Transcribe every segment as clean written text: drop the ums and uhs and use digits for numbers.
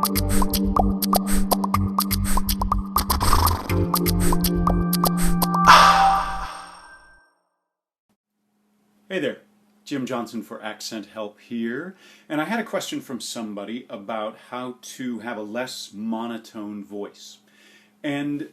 Hey there, Jim Johnson for Accent Help here, and I had a question from somebody about how to have a less monotone voice. And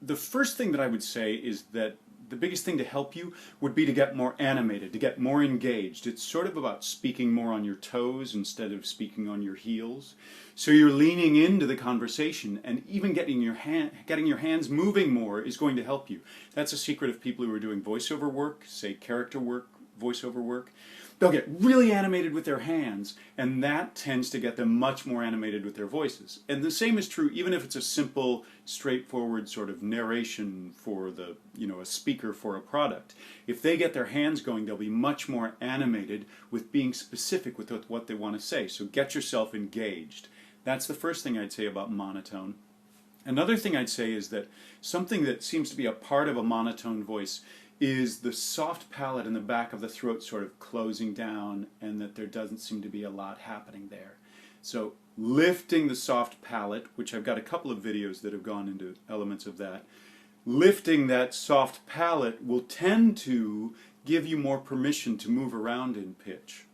the first thing that I would say is that the biggest thing to help you would be to get more animated, to get more engaged. It's sort of about speaking more on your toes instead of speaking on your heels. So you're leaning into the conversation, and even getting your hands moving more is going to help you. That's a secret of people who are doing voiceover work, say character work, voiceover work. They'll get really animated with their hands, and that tends to get them much more animated with their voices. And the same is true even if it's a simple, straightforward sort of narration for the, a speaker for a product. If they get their hands going, they'll be much more animated with being specific with what they want to say. So get yourself engaged. That's the first thing I'd say about monotone. Another thing I'd say is that something that seems to be a part of a monotone voice is the soft palate in the back of the throat sort of closing down, and that there doesn't seem to be a lot happening there. So lifting the soft palate, which I've got a couple of videos that have gone into elements of that, lifting that soft palate will tend to give you more permission to move around in pitch.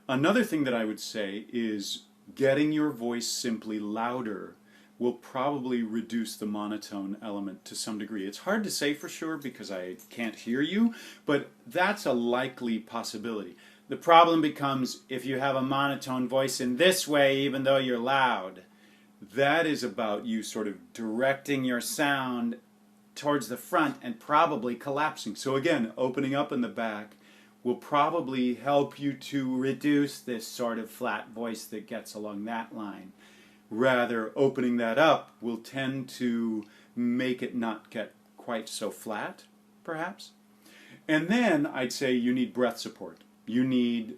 Another thing that I would say is getting your voice simply louder will probably reduce the monotone element to some degree. It's hard to say for sure because I can't hear you, but that's a likely possibility. The problem becomes if you have a monotone voice in this way, even though you're loud. That is about you sort of directing your sound towards the front and probably collapsing. So again, opening up in the back will probably help you to reduce this sort of flat voice that gets along that line. Rather, opening that up will tend to make it not get quite so flat, perhaps. And then I'd say you need breath support. You need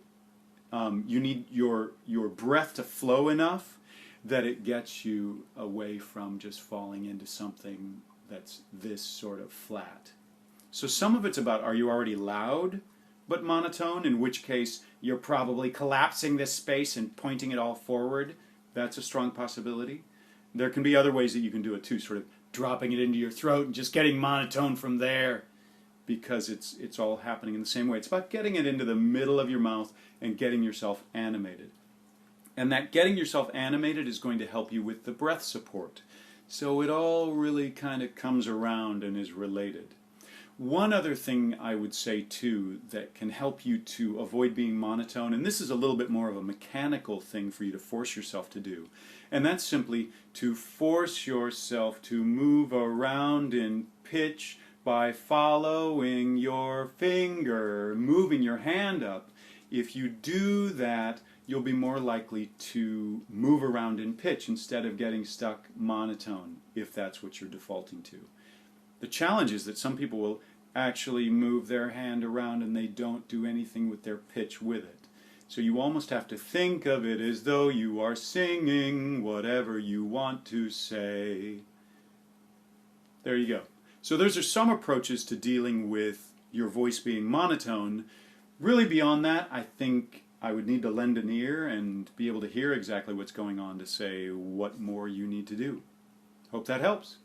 your breath to flow enough that it gets you away from just falling into something that's this sort of flat. So some of it's about, are you already loud but monotone, in which case you're probably collapsing this space and pointing it all forward. That's a strong possibility. There can be other ways that you can do it too, sort of dropping it into your throat and just getting monotone from there, because it's all happening in the same way. It's about getting it into the middle of your mouth and getting yourself animated. And that getting yourself animated is going to help you with the breath support. So it all really kind of comes around and is related. One other thing I would say too that can help you to avoid being monotone, and this is a little bit more of a mechanical thing for you to force yourself to do, and that's simply to force yourself to move around in pitch by following your finger, moving your hand up. If you do that, you'll be more likely to move around in pitch instead of getting stuck monotone, if that's what you're defaulting to. The challenge is that some people will actually move their hand around and they don't do anything with their pitch with it. So you almost have to think of it as though you are singing whatever you want to say. There you go. So those are some approaches to dealing with your voice being monotone. Really beyond that, I think I would need to lend an ear and be able to hear exactly what's going on to say what more you need to do. Hope that helps.